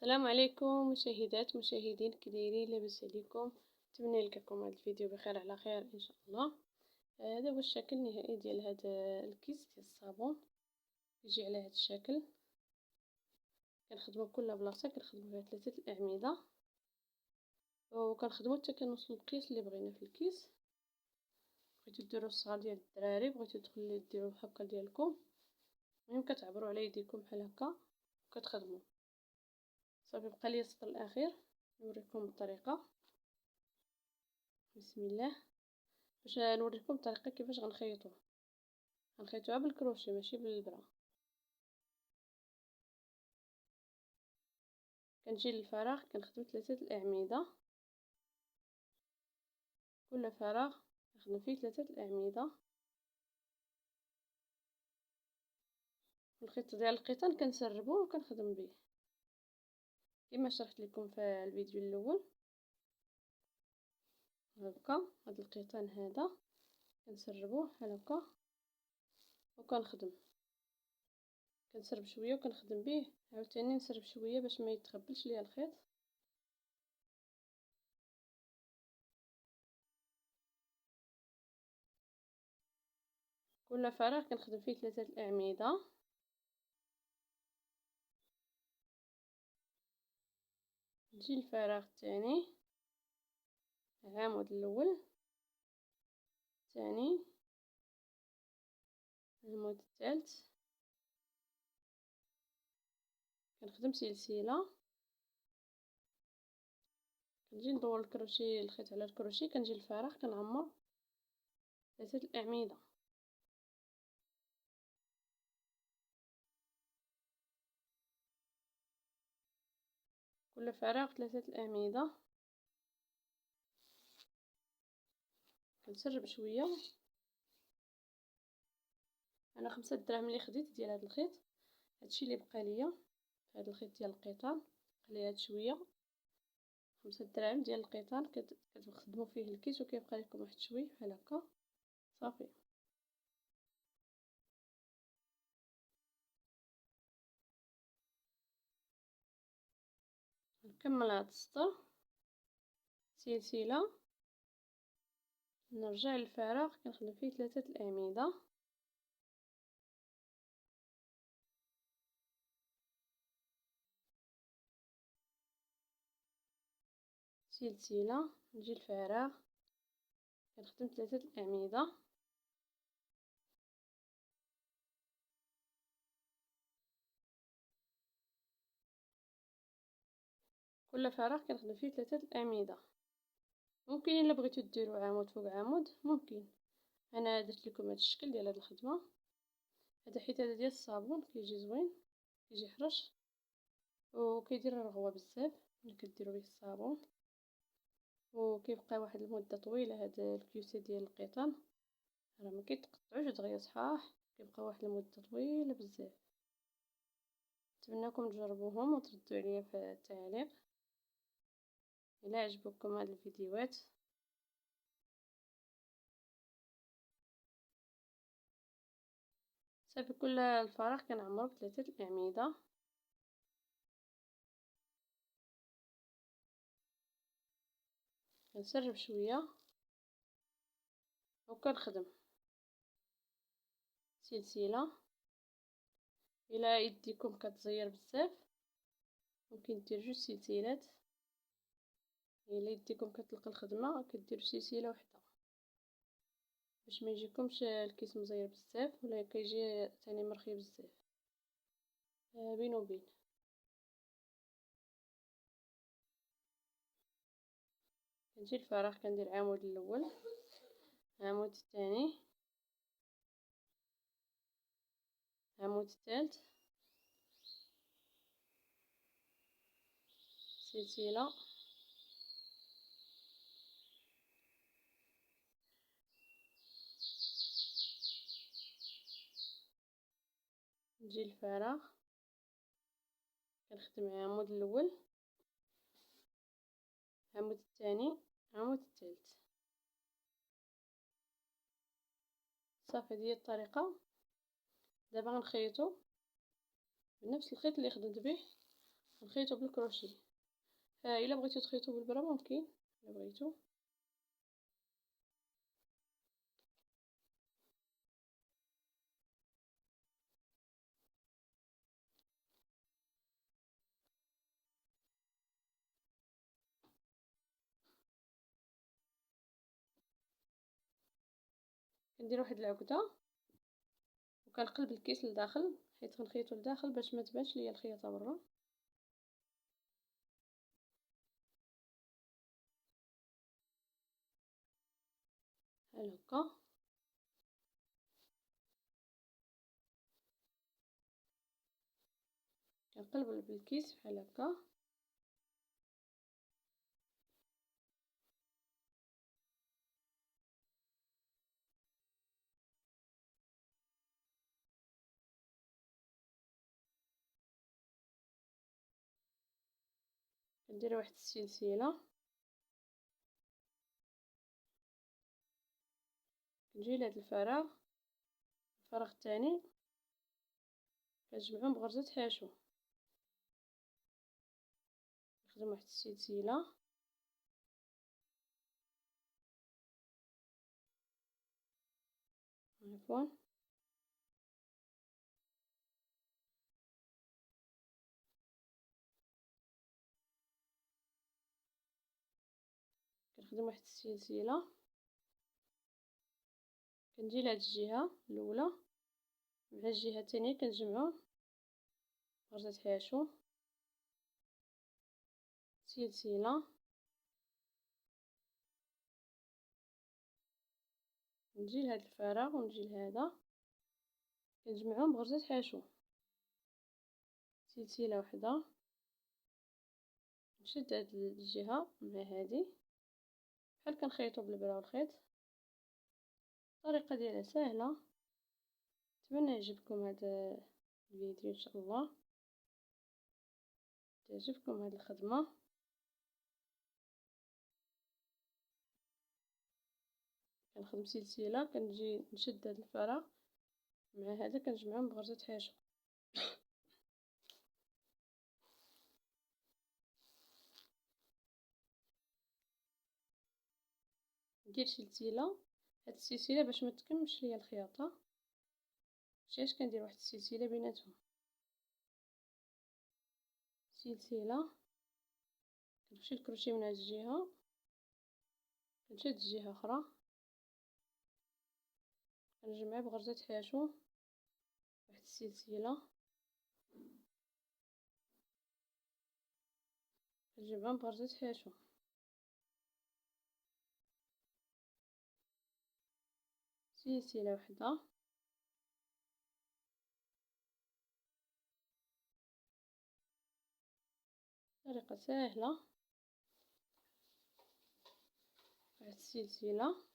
السلام عليكم مشاهدات مشاهدين، كي دايرين؟ لاباس عليكم؟ نتمنى نلقاكم هذا الفيديو بخير على خير ان شاء الله. هذا هو الشكل النهائي ديال هذا الكيس ديال الصابون، يجي على هذا الشكل. كنخدموا كل بلاصه كنخدموا فيها 3 الاعمده، وكنخدموا حتى كنوصلوا للقياس اللي بغينا في الكيس. بغيتو ديروا الصغار ديال الدراري، بغيتو تدخلوا ديروا هكا ديالكم، المهم كتعبروا على يديكم بحال هكا وكتخدموا. صافي بقى لي السطر الاخير نوريكم الطريقه. بسم الله. باش نوريكم الطريقه كيفاش غنخيطوها بالكروشي ماشي بالابره. كنجي للفراغ كنخدم 3 الاعمده، كل فراغ نخدم فيه 3 الاعمده. الخيط ديال القيطان كنسربوه وكنخدم به كما شرحت لكم في الفيديو الاول. هكا هاد القيطان هذا كنسربوه بحال هكا وكنخدم، كنسرب شويه وكنخدم به، عاوتاني نسرب شويه باش ما يتخبلش ليا الخيط. كل فراغ كنخدم فيه 3 الاعمده. نجي الفراغ الثاني، العمود الاول، الثاني، العمود الثالث، كنخدم سلسله. كنجي ندور الكروشي الخيط على الكروشي، كنجي الفراغ كنعمر 3 الاعمده. كل فراغ 3 الاعمده. كنسرب شويه. انا 5 دراهم اللي خديت ديال هذا الخيط، هادشي اللي بقى ليا هذا الخيط ديال القيطان. بقى هاد شويه 5 دراهم ديال القيطان كتخدموا فيه الكيس وكيبقى لكم واحد شويه بحال هكا. صافي نكمل هاد السطر سلسله، نرجع للفراغ كنخدم فيه 3 الاعمده. سلسله، نجي الفراغ كنخدم 3 الاعمده. كل فراغ كنخدم فيه 3 الاعمده. ممكن الا بغيتو ديروا عمود فوق عمود ممكن. انا درت لكم هذا الشكل ديال هذه الخدمه. هذا حيت هذا ديال الصابون كيجي زوين، كيجي حرش وكيدير رغوه بزاف ملي كديروا به الصابون، وكيبقى واحد المده طويله. هذا الكيوسه ديال القيطان راه ما كيتقطعوش دغيا صحاح، كيبقى واحد المده طويله بزاف. نتمنىكم تجربوهم وتردوا عليا في التعليق الا عجبكم هاد الفيديوهات. صافي كل الفراغ كنعمرو ب3 الاعمده. كنسرب شويه وكنخدم سلسله. الا يديكم كتزير بزاف ممكن دير 2 سلسلات، الا يديكم كتلقى الخدمه كديروا سلسله واحده باش ما يجيكمش الكيس مزير بزاف ولا كيجي ثاني مرخي بزاف. بين وبين. كنجي الفراغ كندير عمود الاول، عمود الثاني، عمود الثالث، سلسله، نجي الفراغ كنخدم عمود الاول، عمود الثاني، عمود الثالث. صافي دي الطريقه. دابا غنخيطو بنفس الخيط اللي خدمت به نخيطو بالكروشي. الا بغيتو تخيطو بالبرا ممكن، الا بغيتو. كندير واحد العقده وكنقلب الكيس لداخل، حيت غنخيطو لداخل باش ما تبانش ليا الخياطه برا. بحال هكا. كنقلب بالكيس بحال هكا. كندير واحد السلسله، كنجي لهاد الفراغ الثاني كنجمعهم بغرزة حاشو، نخدم واحد السلسله، عفوا، كنخدم واحد السلسله، كنجي لهاد الجهه الاولى مع الجهه الثانيه كنجمعو غرزة حاشو، سلسله، نجي لهاد الفراغ ونجي لهذا كنجمعهم بغرزة حاشو، سلسله وحده، نشد هاد الجهه مع هادي بحال كنخيطو بالبرا والخيط. الطريقه ديالها سهله. نتمنى يعجبكم هذا الفيديو ان شاء الله، تعجبكم هذه الخدمه. كنخدم سلسله، كنجي نشد هذا الفراغ مع هذا كنجمعهم بغرزة حاشو. ندير سلسله، هاد السلسله باش ما تكمش ليا الخياطه، علاش كندير واحد السلسله بيناتهم، سلسله، كنمشي الكروشي من هاد الجهه، كنشد الجهه اخرى، كنجمع بغرزة حاشو، واحد السلسله، كنجمعهم بغرزة حاشو، سلسله وحده، طريقه سهله، واحد السلسله،